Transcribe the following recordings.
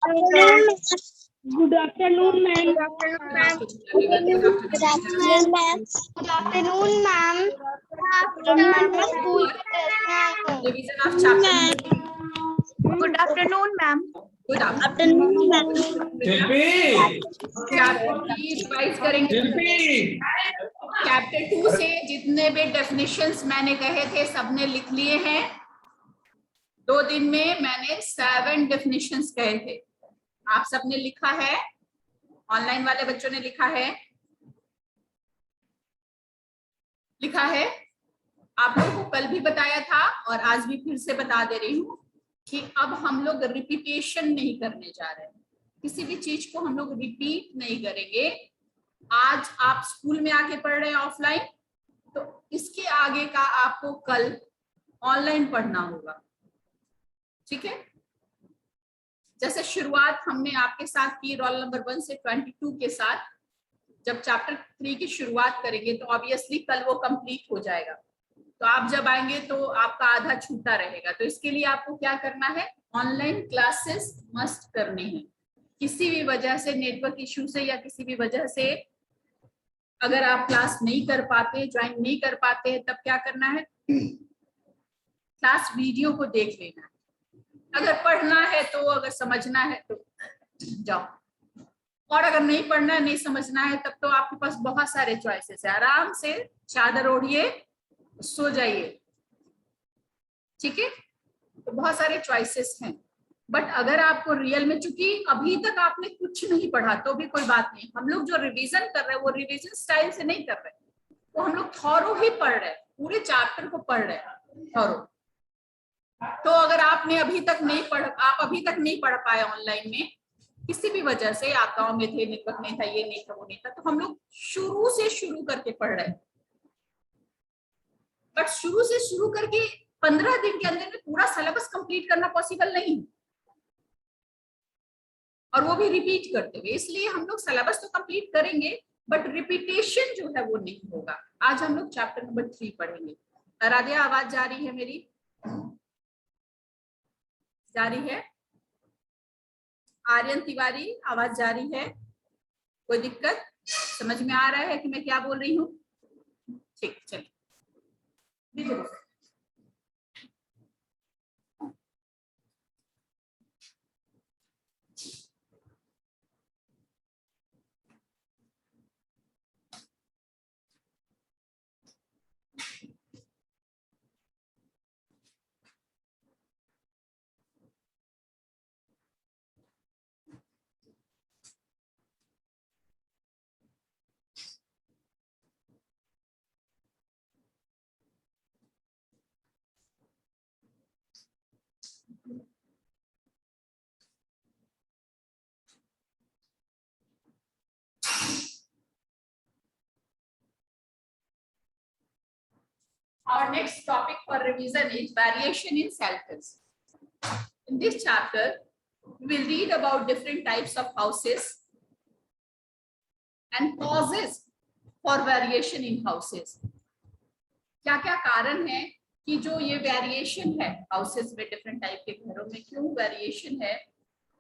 Good afternoon, ma'am. Good afternoon, ma'am. Good afternoon, ma'am. Good afternoon, ma'am. Revision of chapter. Good afternoon, ma'am. Good Afternoon, ma'am. Chapter 3 revise करेंगे। Chapter 2 से जितने भी definitions मैंने कहे थे सबने लिख लिए हैं। 2 दिन में मैंने 7 डेफिनेशंस कहे थे, आप सबने लिखा है? ऑनलाइन वाले बच्चों ने लिखा है? लिखा है? आप लोगों को कल भी बताया था और आज भी फिर से बता दे रही हूँ कि अब हम लोग रिपीटेशन नहीं करने जा रहे हैं, किसी भी चीज को हम लोग रिपीट नहीं करेंगे। आज आप स्कूल में आके पढ़ रहे हैं ऑफलाइन, तो इसके आगे का आपको कल ऑनलाइन पढ़ना होगा, ठीक है? जैसे शुरुआत हमने आपके साथ की रोल नंबर 1 से 22 के साथ, जब चैप्टर 3 की शुरुआत करेंगे तो ऑब्वियसली कल वो कंप्लीट हो जाएगा। तो आप जब आएंगे तो आपका आधा छूटा रहेगा। तो इसके लिए आपको क्या करना है, ऑनलाइन क्लासेस मस्ट करनी है। किसी भी वजह से, नेटवर्क इश्यू से या किसी भी वजह से अगर आप क्लास नहीं कर पाते, ज्वाइन नहीं कर पाते, तब क्या करना है, क्लास वीडियो को देख लेना है। अगर पढ़ना है तो, अगर समझना है तो जाओ, और अगर नहीं पढ़ना है, नहीं समझना है, तब तो आपके पास बहुत सारे चॉइसेस है। आराम से चादर ओढ़िए, सो जाइए, ठीक है? तो बहुत सारे चॉइसेस हैं। बट अगर आपको रियल में, चूंकि अभी तक आपने कुछ नहीं पढ़ा तो भी कोई बात नहीं, हम लोग जो रिवीजन कर रहे हैं वो रिवीजन स्टाइल से नहीं कर रहे, तो हम लोग थॉरो ही पढ़ रहे हैं, पूरे चैप्टर को पढ़ रहे हैं थॉरो। तो अगर आपने अभी तक नहीं पढ़ पाए ऑनलाइन में, किसी भी वजह से, आप गांव में थे, नेटवर्क नहीं था, ये नहीं था, वो नहीं था, तो हम लोग शुरू से शुरू करके पढ़ रहे हैं। बट शुरू से शुरू करके 15 दिन के अंदर में पूरा सिलेबस कंप्लीट करना पॉसिबल नहीं, और वो भी रिपीट करते हुए। इसलिए हम लोग सिलेबस तो कंप्लीट करेंगे बट रिपीटेशन जो है वो नहीं होगा। आज हम लोग चैप्टर नंबर 3 पढ़ेंगे। राधिया, आवाज जा रही है मेरी? जा रही है? आर्यन तिवारी, आवाज जा रही है? कोई दिक्कत? समझ में आ रहा है कि मैं क्या बोल रही हूँ? ठीक, चलिए। Our next topic for revision is variation in shelters. In this chapter, we will read about different types of houses and causes for variation in houses. क्या क्या कारण है कि जो ये वेरिएशन है हाउसेस में, डिफरेंट टाइप के घरों में क्यों वेरिएशन है,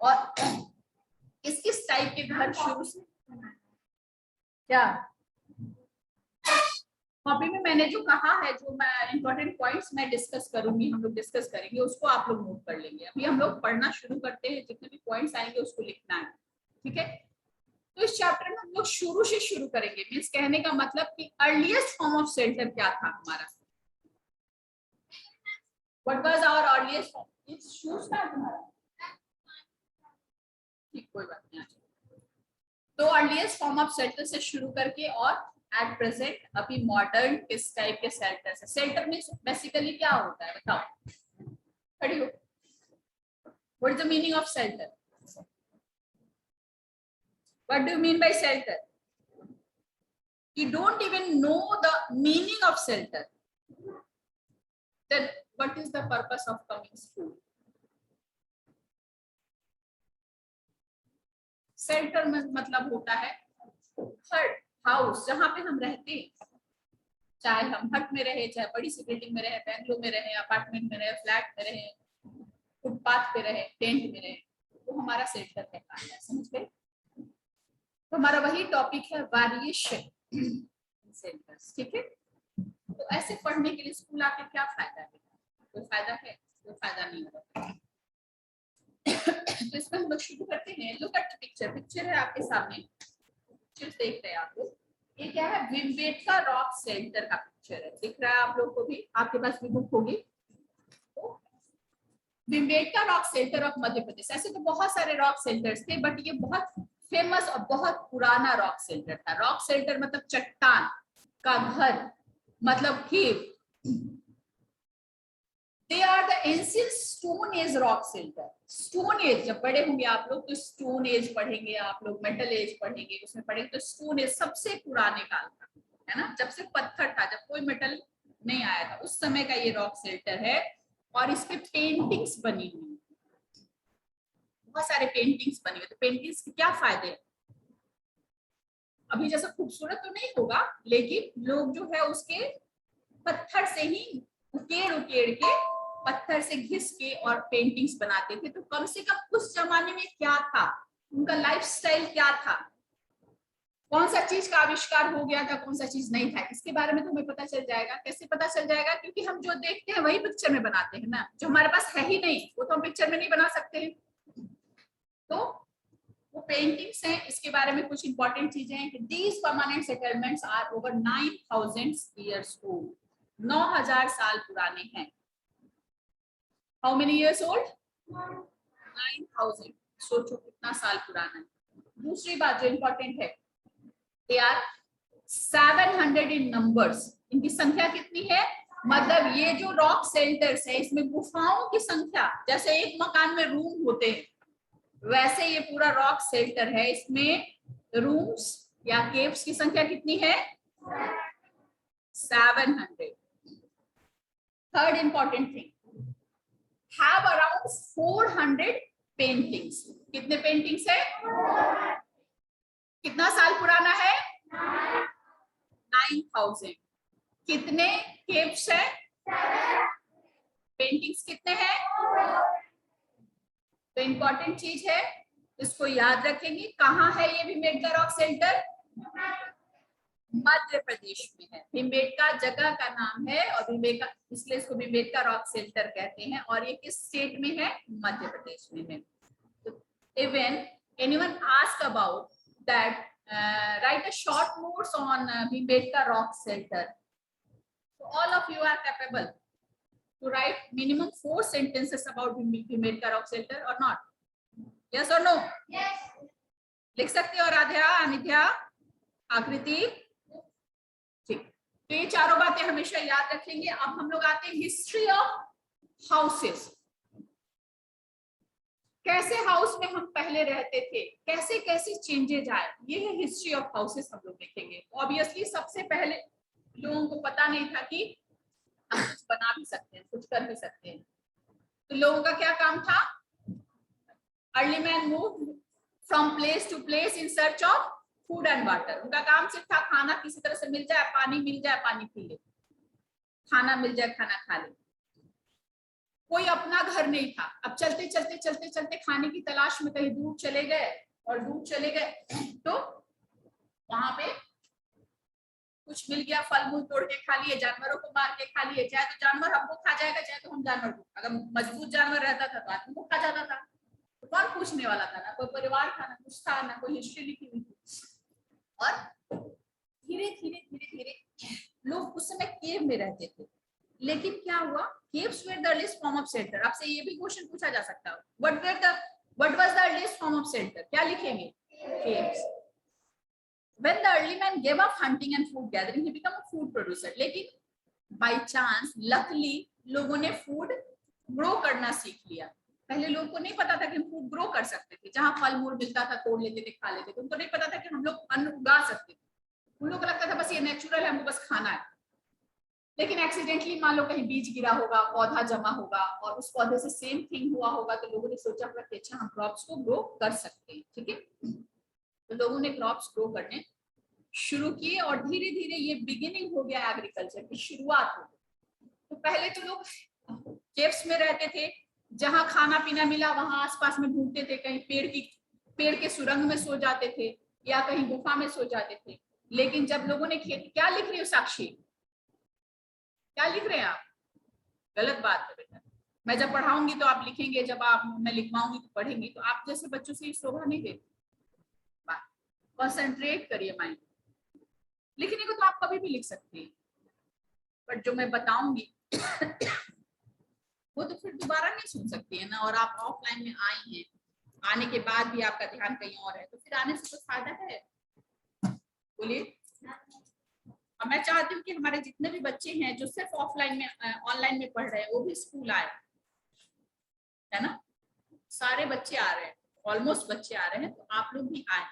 और किस किस टाइप के घर शुरू से, क्या कॉपी में मैंने जो कहा है, जो मैं इंपॉर्टेंट पॉइंट्स मैं डिस्कस करूंगी, हम लोग डिस्कस करेंगे, उसको आप लोग नोट कर लेंगे। अभी हम लोग पढ़ना शुरू करते हैं, जितने भी पॉइंट्स आएंगे उसको लिखना है, ठीक है? तो इस चैप्टर में हम लोग शुरू से शुरू करेंगे। मीन्स कहने का मतलब कि अर्लीस्ट फॉर्म ऑफ शेल्टर क्या था हमारा, what was our earliest form? It's shoes था हमारा, ठीक, कोई बात नहीं। तो अर्लीस्ट फॉर्म ऑफ शेल्टर से शुरू करके और एट प्रेजेंट अभी मॉडर्न किस टाइप के शेल्टर है। शेल्टर में बेसिकली क्या होता है, बताओ, खड़ी हो। What is the meaning of shelter? What do you mean by shelter? You don't even know the meaning of shelter, then what is the purpose of coming school? Shelter में मतलब होता है घर, हाउस, जहां पे हम रहते हैं, चाहे हम हट में रहे, चाहे बड़ी सी बिल्डिंग में रहे, बैंगलो में रहे, अपार्टमेंट में रहे, फ्लैट में रहे, फुटपाथ पे रहे, टेंट में रहे, वो हमारा सेंटर कहलाता है। समझ गए? तो हमारा वही टॉपिक है वेरिएशन सेंटर्स। ठीक है, तो ऐसे पढ़ने के लिए स्कूल आके क्या फायदा है? कोई फायदा है? कोई फायदा नहीं होगा। तो इसमें हम लोग शुरू करते हैं। Look at picture. पिक्चर है आपके सामने, पिक्चर देख रहे हैं आप लोग। ये क्या है? भीमबेटका रॉक सेंटर का पिक्चर है। दिख रहा है आप लोग को भी? आपके पास भी बुक होगी। तो Bhimbetka rock centre of Madhya Pradesh. ऐसे तो बहुत सारे रॉक सेंटर्स थे, बट ये बहुत फेमस और बहुत पुराना रॉक सेंटर था। रॉक सेंटर मतलब चट्टान का घर, मतलब केव। They are the ancient Stone Age rock center. Stone Age जब बड़े होंगे आप लोग तो Stone Age पढ़ेंगे, आप लोग Metal Age पढ़ेंगे, उसमें पढ़ेंगे तो Stone Age सबसे पुराने काल का है ना, जब से पत्थर था, जब कोई मेटल नहीं आया था, उस समय का ये रॉक सेंटर है। और इसके पेंटिंग्स बनी हुई, बहुत सारे पेंटिंग्स बनी हुई। तो पेंटिंग्स के क्या फायदे हैं? अभी जैसा खूबसूरत तो नहीं होगा, लेकिन लोग जो है उसके पत्थर से ही उकेड़ के, पत्थर से घिस के और पेंटिंग्स बनाते थे। तो कम से कम उस जमाने में क्या था, उनका लाइफस्टाइल क्या था, कौन सा चीज का आविष्कार हो गया था, कौन सा चीज नहीं था, इसके बारे में तो हमें पता चल जाएगा। कैसे पता चल जाएगा? क्योंकि हम जो देखते हैं वही पिक्चर में बनाते हैं ना। जो हमारे पास है ही नहीं वो तो हम पिक्चर में नहीं बना सकते हैं। तो वो पेंटिंग्स हैं, इसके बारे में कुछ इंपॉर्टेंट चीजें हैं कि these permanent settlements are over 9000 years old. 9000 साल पुराने हैं। How many years old? 9000। सोचो कितना साल पुराना है। दूसरी बात जो इंपॉर्टेंट है, दे आर 700 इन नंबर्स। इनकी संख्या कितनी है? मतलब ये जो रॉक सेंटर्स है इसमें गुफाओं की संख्या, जैसे एक मकान में रूम होते हैं वैसे ये पूरा रॉक सेंटर है, इसमें रूम्स या केव्स की संख्या कितनी है? 700। Third important thing, have around 400 paintings. कितने पेंटिंग्स है? कितना साल पुराना है? 9000। कितने केव्स है? पेंटिंग्स कितने हैं? तो इंपॉर्टेंट चीज है, इसको याद रखेंगे। कहाँ है ये भीमबेटका रॉक सेंटर? मध्य प्रदेश में है। भीमबेटका जगह का नाम है और भीमबेटका, इसलिए इसको भीमबेटका रॉक सेंटर कहते हैं। और ये किस स्टेट में है? मध्य प्रदेश में है। तो even anyone ask about that, right a short notes on Bhimbetka rock centre. So all of you are capable to write minimum 4 sentences about Bhimbetka Rock Center or not? Yes or no? Yes. लिख सकते हो राध्या, अनिध्या, आकृति? ठीक, तो ये चारों बातें हमेशा याद रखेंगे। अब हम लोग आते हैं हिस्ट्री ऑफ हाउसेस। कैसे हाउस में हम पहले रहते थे, कैसे कैसे चेंजेज आए, ये है हिस्ट्री ऑफ हाउसेस। हम लोग देखेंगे। ऑब्वियसली सबसे पहले लोगों को पता नहीं था कि हम कुछ बना भी सकते हैं, कुछ कर भी सकते हैं। तो लोगों का क्या काम था? Early man move from place to place in search of food and water. उनका काम सिर्फ था खाना किसी तरह से मिल जाए, पानी मिल जाए, पानी पी ले, खाना मिल जाए, खाना खा ले। कोई अपना घर नहीं था। अब चलते चलते चलते चलते खाने की तलाश में कहीं दूर चले गए, और दूर चले गए तो वहां पे कुछ मिल गया, फल मूल तोड़ के खा लिए, जानवरों को मार के खा लिए। चाहे तो जानवर हमको खा जाएगा, चाहे तो हम जानवर को। अगर मजबूत जानवर रहता था तो आदमी को खा जाता था। तो कौन पूछने वाला था? ना कोई परिवार था, ना कुछ था, ना कोई हिस्ट्री लिखी हुई थी। और धीरे धीरे धीरे धीरे लोग उस समय केव में रहते थे। लेकिन क्या हुआ? Caves were the earliest form of centre. आपसे ये भी क्वेश्चन पूछा जा सकता है, what was the earliest form of centre? क्या लिखेंगे? Caves. When the early man gave up hunting and food gathering, he became a food producer. लेकिन by chance, luckily, लोगों ने फूड ग्रो करना सीख लिया। पहले लोगों को नहीं पता था कि हम फूड ग्रो कर सकते थे। जहां फल मूल मिलता था तोड़ लेते थे, खा लेते थे। उनको नहीं पता था कि हम लोग अन्न उगा सकते थे। उन लोगों को लगता था बस ये नेचुरल है, हमको बस खाना है। लेकिन एक्सीडेंटली मान लो कहीं बीज गिरा होगा, पौधा जमा होगा और उस पौधे से सेम थिंग हुआ होगा, तो लोगों ने सोचा होगा कि अच्छा हम क्रॉप्स को ग्रो कर सकते हैं। ठीक है, तो लोगों ने क्रॉप्स ग्रो करने शुरू किए और धीरे धीरे ये बिगिनिंग हो गया एग्रीकल्चर की, शुरुआत हो गई। तो पहले तो लोग केव्स में रहते थे, जहां खाना पीना मिला वहां आसपास में ढूंढते थे, कहीं पेड़ के सुरंग में सो जाते थे या कहीं गुफा में सो जाते थे। लेकिन जब लोगों ने खेती, क्या लिख रही हो साक्षी, क्या लिख रहे हैं आप? गलत बात है बेटा, मैं जब पढ़ाऊंगी तो आप लिखेंगे, जब मैं लिखवाऊंगी तो पढ़ेंगे। तो आप जैसे बच्चों से शोभा नहीं देती। कंसंट्रेट करिए माइंड। लिखने को तो आप कभी भी लिख सकते हैं, बट जो मैं बताऊंगी वो तो फिर दोबारा नहीं सुन सकती है ना। और आप ऑफलाइन में आई हैं, आने के बाद भी आपका ध्यान कहीं और है, तो फिर आने से तो फायदा है। बोलिए। और मैं चाहती हूँ कि हमारे जितने भी बच्चे हैं जो सिर्फ ऑफलाइन में ऑनलाइन में पढ़ रहे हैं, वो भी स्कूल आए, है ना। सारे बच्चे आ रहे हैं, ऑलमोस्ट बच्चे आ रहे हैं, तो आप लोग भी आए।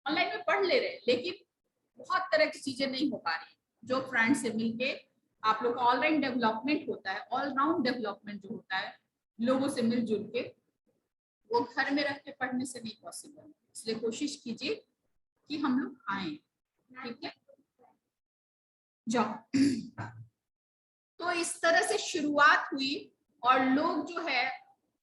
ऑनलाइन में पढ़ ले रहे हैं, लेकिन बहुत तरह की चीजें नहीं हो पा रही। जो फ्रेंड से मिलके आप लोग का ऑलराउंड डेवलपमेंट होता है, ऑलराउंड डेवलपमेंट जो होता है लोगों से मिलजुल के, वो घर में रह के पढ़ने से नहीं पॉसिबल। इसलिए कोशिश कीजिए कि हम लोग आए, ठीक है। जाओ। तो इस तरह से शुरुआत हुई, और लोग जो है,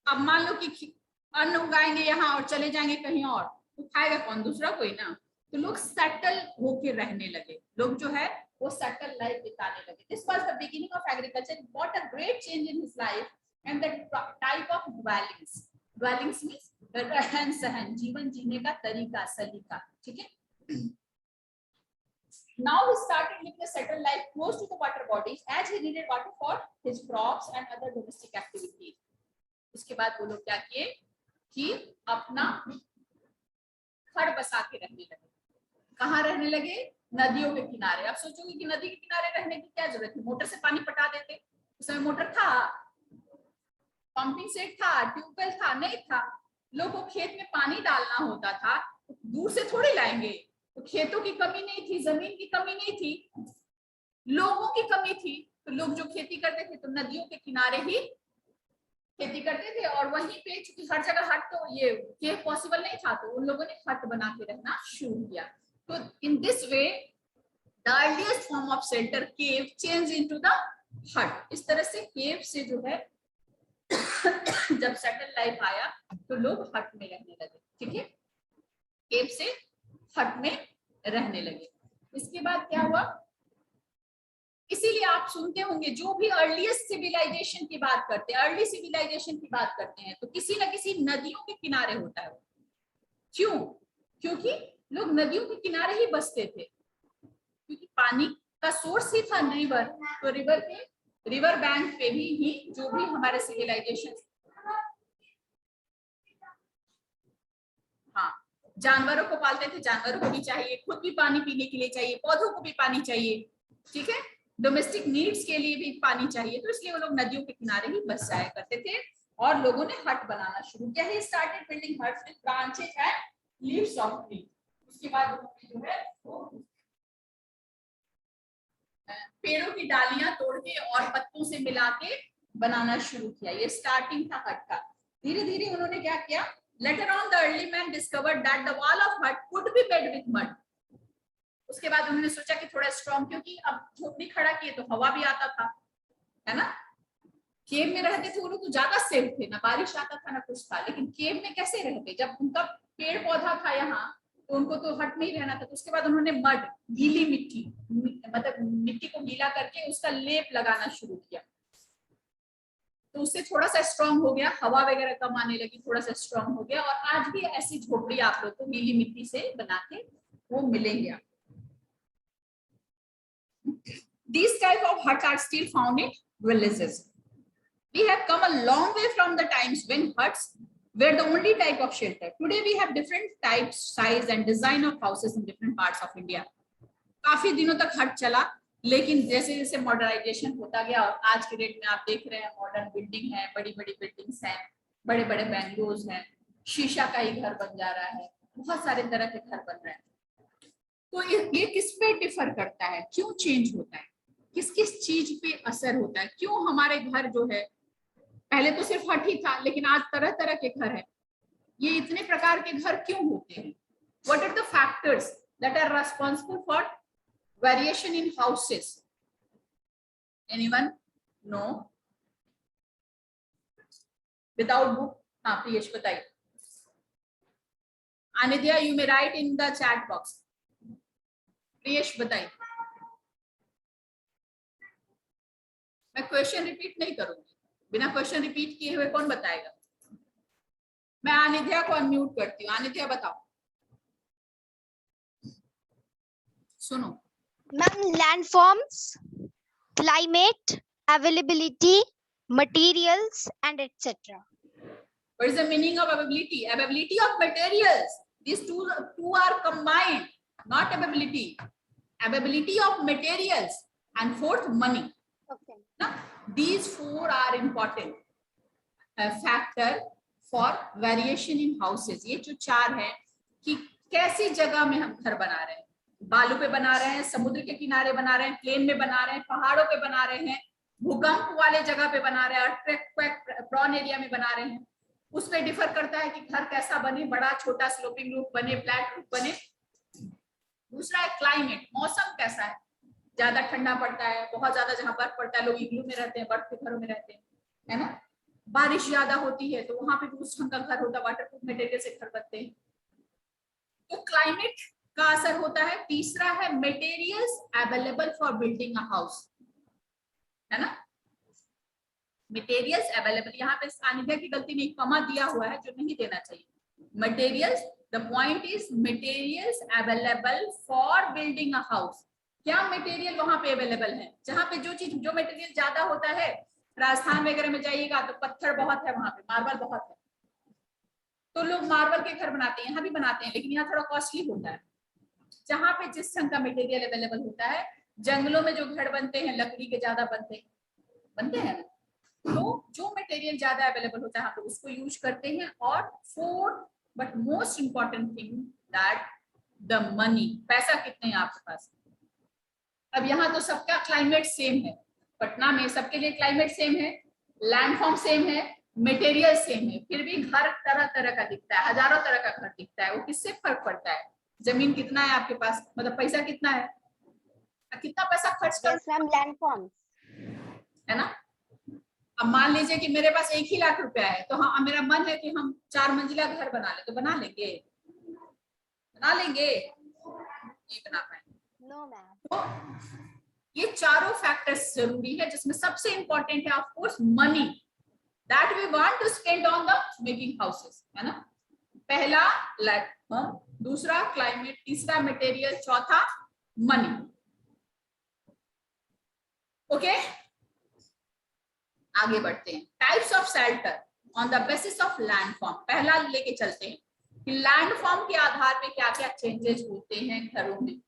अब मान लो कि अन्न उगाएंगे यहाँ और चले जाएंगे कहीं और, तो खाएगा कौन? दूसरा कोई ना। तो लोग सेटल होके रहने लगे, लोग जो है वो सेटल लाइफ बिताने लगे। This was the beginning of agriculture, it bought a great change in his life and the type of dwellings. Dwellings means रहन सहन, जीवन जीने का तरीका, सलीका, ठीक है। Now he started living a settled life close to the water bodies as he needed water for his crops and other domestic activities. उसके बाद वो लोग क्या किए कि अपना घर बसा के रहने लगे। कहाँ रहने लगे? नदियों के किनारे। आप सोचोगे कि नदी के किनारे रहने की क्या जरूरत है? मोटर से पानी पटा देते। उस समय मोटर था, पंपिंग सेट था, ट्यूबवेल था? नहीं था। लोगों को खेत में पानी डालना होता था, दूर से थोड़ी लाएंगे। तो खेतों की कमी नहीं थी, जमीन की कमी नहीं थी, लोगों की कमी थी। तो लोग जो खेती करते थे तो नदियों के किनारे ही खेती करते थे। और वहीं पे चूंकि हर जगह हट, तो ये केव पॉसिबल नहीं था, तो उन लोगों ने हट बना के रहना शुरू किया। तो in this way the earliest form of shelter cave change into the हट। इस तरह से केव से जो है जब सेटल लाइफ आया तो लोग हट में रहने लगे, ठीक है। केव से हट में रहने लगे। इसके बाद क्या हुआ? इसीलिए आप सुनते होंगे जो भी अर्लीस्ट सिविलाइजेशन की बात करते हैं, अर्ली सिविलाइजेशन की बात करते हैं, तो किसी न किसी नदियों के किनारे होता है। क्यों? क्योंकि लोग नदियों के किनारे ही बसते थे, क्योंकि पानी का सोर्स ही था रिवर। तो रिवर बैंक पे भी ही जो भी हमारे सिविलाइजेशन, हाँ, जानवरों को पालते थे, जानवरों को भी चाहिए, खुद भी पानी पीने के लिए चाहिए, पौधों को भी पानी चाहिए, ठीक है, डोमेस्टिक नीड्स के लिए भी पानी चाहिए। तो इसलिए वो लोग नदियों के किनारे ही बस जाया करते थे, और लोगों ने हट बनाना शुरू किया। He started building huts with branches and leaves of tree. उसके बाद उन्होंने जो है वो पेड़ों की डालियां तोड़ के और पत्तों से मिला के बनाना शुरू किया। ये स्टार्टिंग था हट का। धीरे धीरे उन्होंने क्या किया? Later on, the early man discovered that the wall of hut could be made with mud. उसके बाद उन्होंने सोचा कि थोड़ा स्ट्रॉन्ग, क्योंकि अब झोपड़ी खड़ा किए तो हवा भी आता था, है ना। केव में रहते थे वो लोग तो ज्यादा सेफ थे, ना बारिश आता था ना कुछ था। लेकिन केव में कैसे रहते? जब उनका पेड़ पौधा था यहाँ, तो उनको तो हट में ही रहना था। तो उसके बाद उन्होंने मड, गीली मिट्टी, मतलब मिट्टी को गीला करके उसका लेप लगाना शुरू किया। तो उससे थोड़ा सा स्ट्रॉन्ग हो गया, हवा वगैरह कम आने लगी, थोड़ा सा स्ट्रॉन्ग हो गया। और आज भी ऐसी झोपड़ी आप लोग को गीली मिट्टी से बना के वो मिलेंगे। These type of huts are still found in villages. We have come a long way from the times when huts were the only type of shelter. Today we have different types, size and design of houses in different parts of India. काफी दिनों तक हट चला, लेकिन जैसे जैसे modernisation होता गया, और आज के डेट में आप देख रहे हैं मॉडर्न बिल्डिंग है, बड़ी बड़ी बिल्डिंग्स हैं, बड़े बड़े बैंगलोज हैं, शीशा का ही घर बन जा रहा है, बहुत सारे तरह के घर बन रहे हैं। तो ये किस पे डिफर करता है? क्यों चेंज होता है? किस किस चीज पे असर होता है? क्यों हमारे घर जो है, पहले तो सिर्फ हट ही था, लेकिन आज तरह तरह के घर है। ये इतने प्रकार के घर क्यों होते हैं? What are the factors that are responsible for variation in houses? Anyone? No. Without book. हाँ प्रियेश बताइए। Anidhya you may write in the chat box. Priyesh बताइए। मैं क्वेश्चन रिपीट नहीं करूंगी, बिना क्वेश्चन रिपीट किए हुए कौन बताएगा। मैं अनिध्या को अनम्यूट करती हूँ। अनिध्या बताओ। सुनो ma'am, landforms, climate, availability, materials and etc. what is the meaning of availability? Availability of materials. These two are combined, not availability. Availability of materials and fourth money. Okay. Now, these four are important factor for variation in houses. ये जो चार है कि कैसी जगह में हम घर बना रहे हैं, बालू पे बना रहे हैं, समुद्र के किनारे बना रहे हैं, प्लेन में बना रहे हैं, पहाड़ों पे बना रहे हैं, भूकंप वाले जगह पे बना रहे हैं, अर्थक्वेक प्रोन एरिया में बना रहे हैं, उस पर डिफर करता है कि घर कैसा बने, बड़ा छोटा स्लोपिंग रूफ बने, फ्लैट रूफ बने। दूसरा है क्लाइमेट, मौसम कैसा है, ज्यादा ठंडा पड़ता है, बहुत ज्यादा जहां बर्फ पड़ता है, लोग इग्लू में रहते हैं, बर्फ के घरों में रहते हैं, है ना। बारिश ज्यादा होती है तो वहां पे भी उस ढंग का घर होता है, वाटरप्रूफ मटेरियल से घर बनते हैं। तो क्लाइमेट का असर होता है। तीसरा है materials available for building a house, है ना। मटेरियल्स अवेलेबल, यहाँ पे अनिध्या की गलती में कमा दिया हुआ है जो नहीं देना चाहिए। Materials, the point is materials available for building a house. क्या मटेरियल वहां पे अवेलेबल है, जहां पे जो मटेरियल ज्यादा होता है, राजस्थान वगैरह में जाइएगा तो पत्थर बहुत है, वहां पे मार्बल बहुत है, तो लोग मार्बल के घर बनाते हैं, यहाँ भी बनाते हैं, लेकिन यहाँ थोड़ा कॉस्टली होता है। जहां पे जिस ढंग का मटेरियल अवेलेबल होता है, जंगलों में जो घर बनते हैं लकड़ी के ज्यादा बनते हैं ना, तो जो मटेरियल ज्यादा अवेलेबल होता है हम लोग उसको यूज करते हैं। और fourth but most important thing that the money, पैसा कितने हैं आपके पास। अब यहाँ तो सबका क्लाइमेट सेम है, पटना में सबके लिए क्लाइमेट सेम है, लैंडफॉर्म सेम है, मटेरियल सेम है, फिर भी घर तरह तरह का दिखता है, हजारों तरह का घर दिखता है। वो किससे फर्क पड़ता है, जमीन कितना है आपके पास, मतलब पैसा कितना है, कितना पैसा खर्च कर, लैंडफॉर्म्स, है ना। अब मान लीजिए कि मेरे पास 1 ही लाख रुपया है, तो हाँ मेरा मन है कि हम 4 मंजिला घर बना ले, तो बना लेंगे नहीं बना पाएंगे। No ma'am. तो ये चारों फैक्टर्स जरूरी है, जिसमें सबसे इंपॉर्टेंट है of course money that we want to spend on the making houses, है ना। पहला लैंड, दूसरा क्लाइमेट, तीसरा मटेरियल, चौथा मनी। ओके, आगे बढ़ते हैं। Types of shelter on the basis of landform. पहला लेके चलते हैं कि लैंडफॉर्म के आधार पे क्या क्या चेंजेस होते हैं घरों में।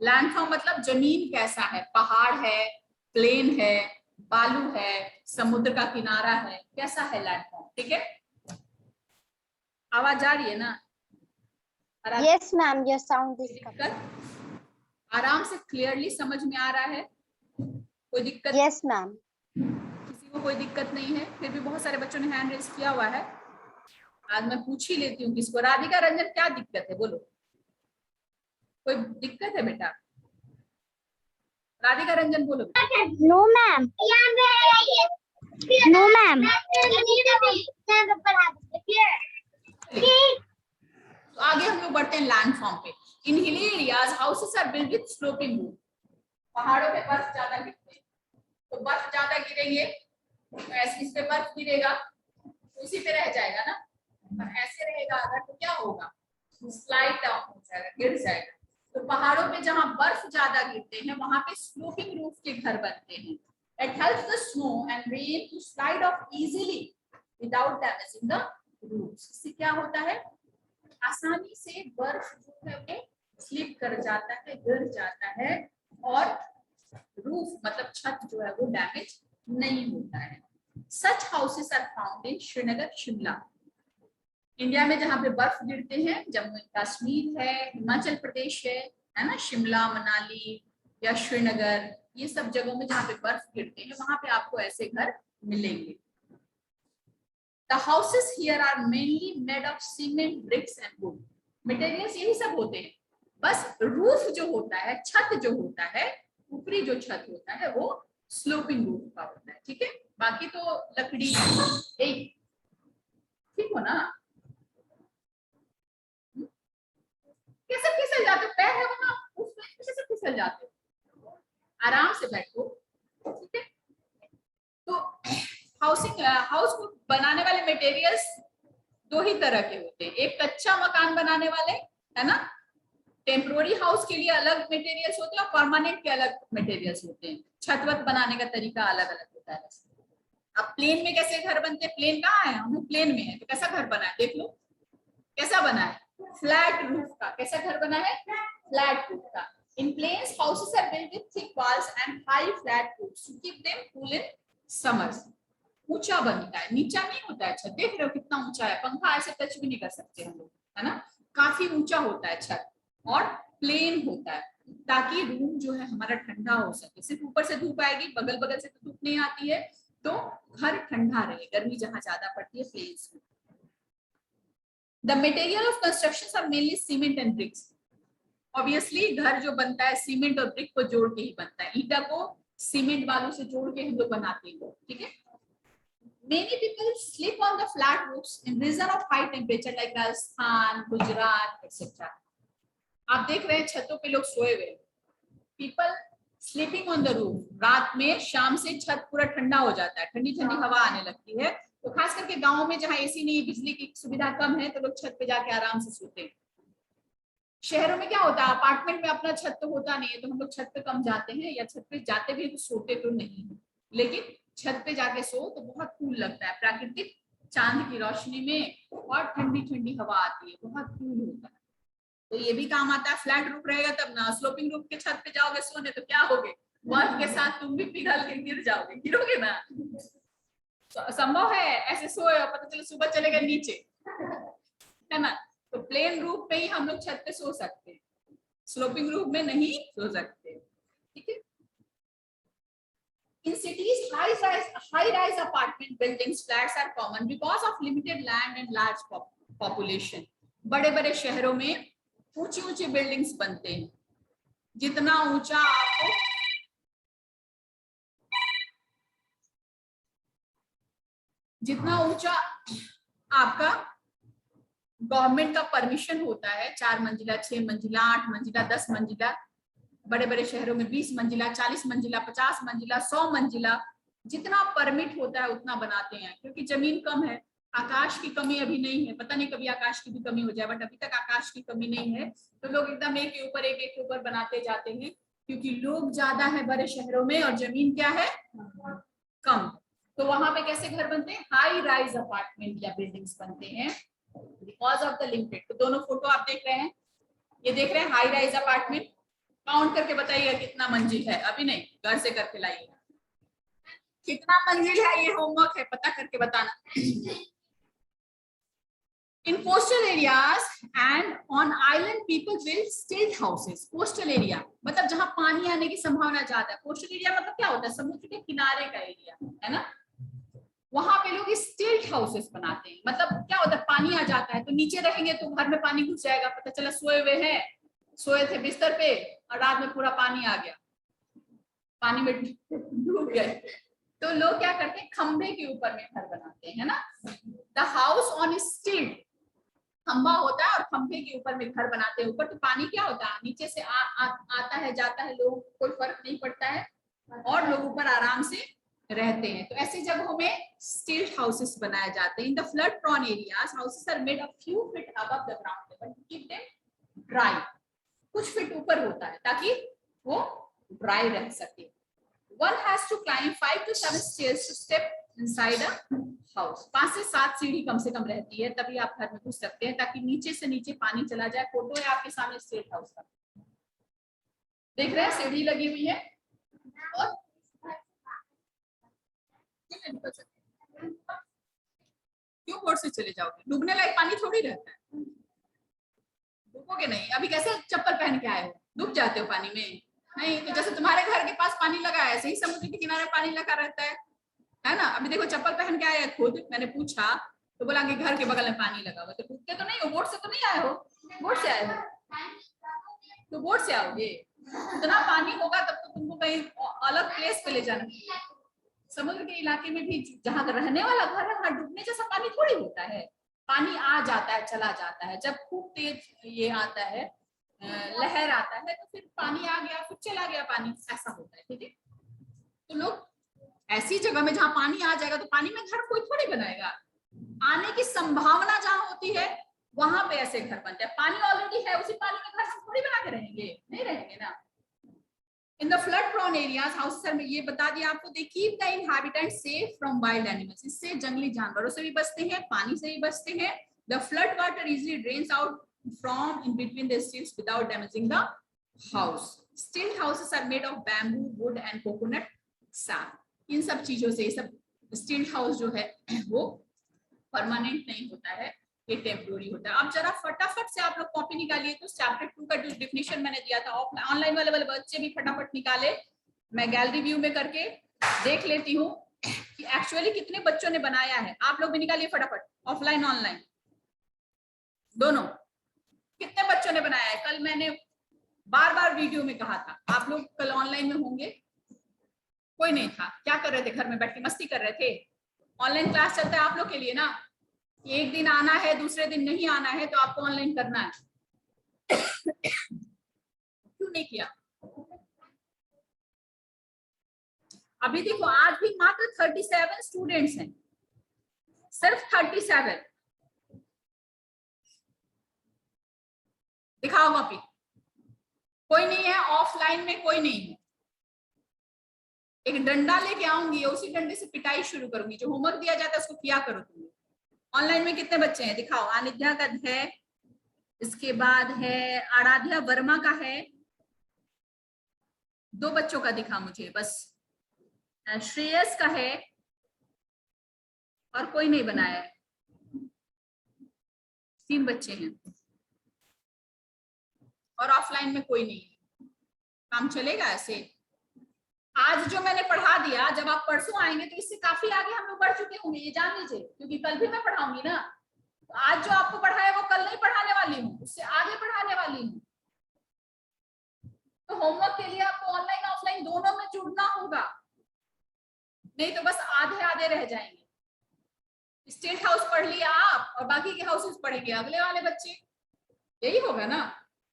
लैंडफॉर्म मतलब जमीन कैसा है, पहाड़ है, प्लेन है, बालू है, समुद्र का किनारा है, कैसा है लैंडफॉर्म। ठीक है, आवाज आ रही है ना। Yes ma'am, your sound is आराम से क्लियरली समझ में आ रहा है, कोई दिक्कत? Yes ma'am. किसी को कोई दिक्कत नहीं है? फिर भी बहुत सारे बच्चों ने हैंड रेज किया हुआ है, आज मैं पूछ ही लेती हूँ किसको। राधिका रंजन, क्या दिक्कत है बोलो, कोई दिक्कत है बेटा? राधिका रंजन बोलो। No ma'am, no ma'am. तो आगे हम लोग बढ़ते हैं लैंडफॉर्म पे। In hilly areas houses are built with sloping roof. पहाड़ों पे बर्फ ज्यादा गिरते हैं, तो बर्फ ज्यादा गिरेंगे तो ऐसे इस पे बर्फ गिरेगा तो इसी पे रह जाएगा ना, और ऐसे रहेगा अगर तो क्या होगा, स्लाइड डाउन हो जाएगा, गिर जाएगा। तो पहाड़ों पे जहां बर्फ ज्यादा गिरते हैं वहां पे स्लोपिंग रूफ के घर बनते हैं। It helps the snow and rain to slide off easily without damaging the roofs. इससे क्या होता है, आसानी से बर्फ जो है वो स्लिप कर जाता है, गिर जाता है, और रूफ मतलब छत जो है वो डैमेज नहीं होता है। Such houses are found in Srinagar, Shimla. India में जहां पे बर्फ गिरते हैं, जम्मू एंड कश्मीर है, हिमाचल प्रदेश है ना, शिमला, मनाली या श्रीनगर, ये सब जगहों में जहां पे बर्फ गिरते हैं वहां पे आपको ऐसे घर मिलेंगे। The houses here are mainly made of cement, bricks and wood. Materials यही सब होते हैं, बस रूफ जो होता है, छत जो होता है, ऊपरी जो छत होता है वो स्लोपिंग रूफ का होता है। ठीक है, बाकी तो लकड़ी, एक ठीक हो ना? कैसे फिसल जाते हो? पैर है वहां, उसमें कैसे फिसल जाते हो? आराम से बैठो, ठीक है? तो हाउस को बनाने वाले मटेरियल्स दो ही तरह के होते हैं। एक कच्चा मकान बनाने वाले, है ना, टेम्पोररी हाउस के लिए अलग मटेरियल्स होते हैं और परमानेंट के अलग मटेरियल्स होते हैं। छत वत बनाने का तरीका अलग अलग होता है। अब प्लेन में कैसे घर बनते हैं? प्लेन कहाँ है? हम प्लेन में है, तो कैसा घर बना है देख लो। कैसा बना है? फ्लैट रूफ का। कैसा घर बना है? फ्लैट रूफ का। In plains, houses are built with thick walls and high flat roofs to keep them cool in summers. ऊंचा बनता है, नीचा नहीं होता है छत। देख रहे हो कितना ऊंचा है, पंखा ऐसे टच भी नहीं कर सकते हम लोग, है ना? काफी ऊंचा होता है छत और प्लेन होता है ताकि रूम जो है हमारा ठंडा हो सके। सिर्फ ऊपर से धूप आएगी, बगल बगल से तो धूप नहीं आती है, तो घर ठंडा रहे। गर्मी जहां ज्यादा पड़ती है प्लेन्स में। The material of constructions are mainly cement and bricks. Obviously घर जो बनता है सीमेंट और ब्रिक को जोड़ के ही बनता है। ईटा को सीमेंट बालू से जोड़ के हम लोग बनाते हैं, ठीक है? Many people sleep on the flat roofs in reason of high temperature like Rajasthan, Gujarat, etc. आप देख रहे हैं छतों पे लोग सोए हुए। People sleeping on the roof. रात में शाम से छत पूरा ठंडा हो जाता है, ठंडी ठंडी हवा आने लगती है। तो खास करके गांव में जहां एसी नहीं, बिजली की सुविधा कम है, तो लोग छत पे जाके आराम से सोते हैं। शहरों में क्या होता है, अपार्टमेंट में अपना छत तो होता नहीं है, तो हम लोग छत पे कम जाते हैं, या छत पे जाते भी तो सोते तो नहीं है। लेकिन छत पे जाके सो तो बहुत कूल लगता है, प्राकृतिक चांद की रोशनी में और ठंडी ठंडी हवा आती है, बहुत कूल होता है। तो ये भी काम आता है। फ्लैट रूफ रहेगा तब ना। स्लोपिंग रूफ के छत पे जाओगे सोने तो क्या होगे, बर्फ के साथ तुम भी पिघल के गिर जाओगे, गिरोगे ना। संभव है ऐसे सोए और पता चले सुबह चले गए नीचे, है ना? तो प्लेन रूफ पे ही हम लोग छत पे सो सकते हैं, स्लोपिंग रूफ में नहीं सो सकते, ठीक है? In cities, high-rise apartment buildings, flats are common because of limited land and large population. बड़े-बड़े शहरों में ऊंची-ऊंची बिल्डिंग्स बनते हैं। जितना ऊंचा आपका गवर्नमेंट का परमिशन होता है, 4 मंजिला, 6 मंजिला, 8 मंजिला, 10 मंजिला, बड़े बड़े शहरों में 20 मंजिला, 40 मंजिला, 50 मंजिला, 100 मंजिला, जितना परमिट होता है उतना बनाते हैं, क्योंकि जमीन कम है। आकाश की कमी अभी नहीं है, पता नहीं कभी आकाश की भी कमी हो जाए, बट अभी तक आकाश की कमी नहीं है। तो लोग एकदम एक के ऊपर एक के ऊपर बनाते जाते हैं, क्योंकि लोग ज्यादा है बड़े शहरों में और जमीन क्या है, कम। तो वहां पे कैसे घर बनते हैं? हाई राइज अपार्टमेंट या बिल्डिंग्स बनते हैं बिकॉज ऑफ द लिमिटेड। तो दोनों फोटो आप देख रहे हैं, ये देख रहे हैं हाई राइज अपार्टमेंट। काउंट करके बताइए कितना मंजिल है, अभी नहीं, घर से करके लाइए। कितना मंजिल है, ये होमवर्क है, पता करके बताना। In coastal areas and on island, people build stilt houses. Coastal area मतलब जहां पानी आने की संभावना ज्यादा है। कोस्टल एरिया मतलब क्या होता है? समुद्र के किनारे का एरिया, है ना? वहां पे लोग स्टिल्ट हाउसेस बनाते हैं। मतलब क्या होता है, पानी आ जाता है तो नीचे रहेंगे तो घर में पानी घुस जाएगा, पता चला सोए हुए हैं, सोए थे बिस्तर पे और रात में पूरा पानी आ गया, पानी में डूब गए। तो लोग क्या करते हैं, खंभे के ऊपर में घर बनाते हैं ना। द हाउस ऑन स्टिल्ट, खंभा होता है और खंभे के ऊपर में घर बनाते हैं। ऊपर तो पानी क्या होता है, नीचे से आता है जाता है, लोग कोई फर्क नहीं पड़ता है और लोग ऊपर आराम से रहते हैं। तो ऐसी जगहों में स्टिल्ट हाउसेस बनाए जाते हैं। In the flood prone areas houses are made a few feet above the ground level to keep them dry. कुछ फीट ऊपर होता है ताकि वो ड्राई रह सके। One has to climb 5 to 7 stairs to step inside a house. 5 से 7 सीढ़ी कम से कम रहती है, तभी आप घर में घुस सकते हैं, ताकि नीचे से नीचे पानी चला जाए। फोटो है आपके सामने स्टेट हाउस का, देख रहे हैं, सीढ़ी लगी हुई है और क्यों बोर्ड से चले जाओगे? डूबने लायक पानी थोड़ी रहता है, डूबोगे नहीं। अभी कैसे चप्पल पहन के आए हो, डूब जाते हो पानी में? नहीं। तो जैसे तुम्हारे घर के पास पानी लगा है, ऐसे ही समुद्र के किनारे पानी लगा रहता है ना? अभी देखो चप्पल पहन के आए खुद, मैंने पूछा तो बोला कि घर के बगल में पानी लगा हुआ। तो डूबते तो नहीं हो, बोट से तो नहीं आए हो? बोट से आए हो तो बोट से आओगे। इतना पानी होगा तब तो तुमको कहीं अलग प्लेस पे ले जाना। समुद्र के इलाके में भी जहाँ रहने वाला घर है, वहां डूबने जैसा पानी थोड़ी होता है। पानी आ जाता है चला जाता है, जब खूब तेज ये आता है लहर आता है तो फिर पानी आ गया फिर चला गया पानी, ऐसा होता है। ठीक है, तो लोग ऐसी जगह में जहां पानी आ जाएगा तो पानी में घर कोई थोड़ी बनाएगा, आने की संभावना जहां होती है वहां पे ऐसे घर बनते हैं। पानी ऑलरेडी है, उसी पानी में घर हम थोड़ी बना के रहेंगे, नहीं रहेंगे ना। In the flood prone areas houses में ये बता दिया आपको, they keep the inhabitant safe from wild animals, इससे जंगली जानवरों से भी बचते हैं, पानी से भी बचते हैं। The flood water easily drains out from in between the stilts without damaging the house. Stilt houses are made of bamboo, wood and coconut sap. इन सब चीजों से, ये सब स्टिल्ट हाउस जो है वो परमानेंट नहीं होता है, ये टेम्पोररी होता है। अब जरा फटाफट से आप लोग कॉपी निकालिए तो चैप्टर 2 का जो डिफिनेशन मैंने दिया था, ऑनलाइन वाले बच्चे भी फटाफट निकाले, मैं गैलरी व्यू में करके देख लेती हूँ कि एक्चुअली कितने बच्चों ने बनाया है। आप लोग भी निकालिए फटाफट, ऑफलाइन ऑनलाइन दोनों, कितने बच्चों ने बनाया है। कल मैंने बार बार वीडियो में कहा था, आप लोग कल ऑनलाइन में होंगे, कोई नहीं था, क्या कर रहे थे, घर में बैठ के मस्ती कर रहे थे। ऑनलाइन क्लास चलता है आप लोग के लिए ना, एक दिन आना है दूसरे दिन नहीं आना है तो आपको ऑनलाइन करना है। क्यों नहीं किया? अभी देखो आज भी मात्र 37 स्टूडेंट्स हैं, सिर्फ 37। दिखाओ कॉपी, कोई नहीं है ऑफलाइन में, कोई नहीं है। एक डंडा लेके आऊंगी, उसी डंडे से पिटाई शुरू करूंगी, जो होमवर्क दिया जाता है उसको किया करो तुम। ऑनलाइन में कितने बच्चे हैं दिखाओ। अनिध्या का है, इसके बाद है आराध्या वर्मा का है, 2 बच्चों का दिखा मुझे बस, श्रेयस का है, और कोई नहीं बनाया है, 3 बच्चे हैं, और ऑफलाइन में कोई नहीं है। काम चलेगा ऐसे। आज जो मैंने पढ़ा दिया, जब आप परसों आएंगे तो इससे काफी आगे हम लोग बढ़ चुके होंगे, ये जान लीजिए, क्योंकि कल भी मैं पढ़ाऊंगी ना। तो आज जो आपको पढ़ाया वो कल नहीं पढ़ाने वाली हूँ, उससे आगे पढ़ाने वाली हूँ। तो होमवर्क के लिए आपको ऑनलाइन ऑफलाइन दोनों में जुड़ना होगा, नहीं तो बस आधे आधे रह जाएंगे। स्टेट हाउस पढ़ लिया आप और बाकी के हाउसेस पढ़ेंगे अगले वाले बच्चे, यही होगा ना।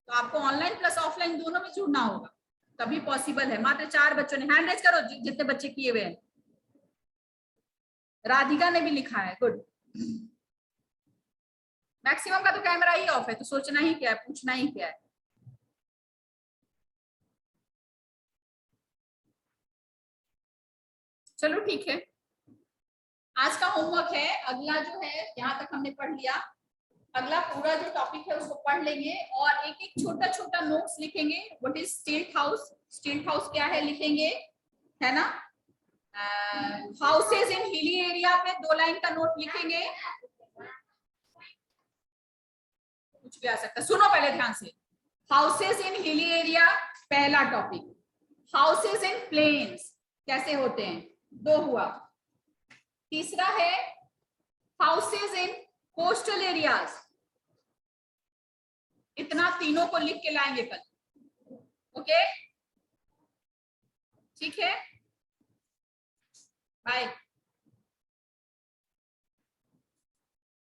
तो आपको ऑनलाइन प्लस ऑफलाइन दोनों में जुड़ना होगा, तभी पॉसिबल है। मात्र 4 बच्चों ने हैंड रेज करो, जितने बच्चे किए हुए हैं। राधिका ने भी लिखा है, गुड। मैक्सिमम का तो कैमरा ही ऑफ है, तो सोचना ही क्या है, पूछना ही क्या है। चलो ठीक है, आज का होमवर्क है। अगला जो है यहाँ तक हमने पढ़ लिया, अगला पूरा जो टॉपिक है उसको पढ़ लेंगे और एक एक छोटा छोटा नोट्स लिखेंगे। व्हाट इज स्टिल्ट हाउस, स्टिल्ट हाउस क्या है लिखेंगे, है ना। हाउसेज इन हिली एरिया पे 2 लाइन का नोट लिखेंगे, कुछ भी आ सकता है। सुनो पहले ध्यान से, हाउसेज इन हिली एरिया पहला टॉपिक, हाउसेज इन प्लेन्स कैसे होते हैं 2 हुआ। तीसरा है हाउसेज इन कोस्टल एरियाज, इतना तीनों को लिख के लाएंगे कल, ओके ठीक है, बाय।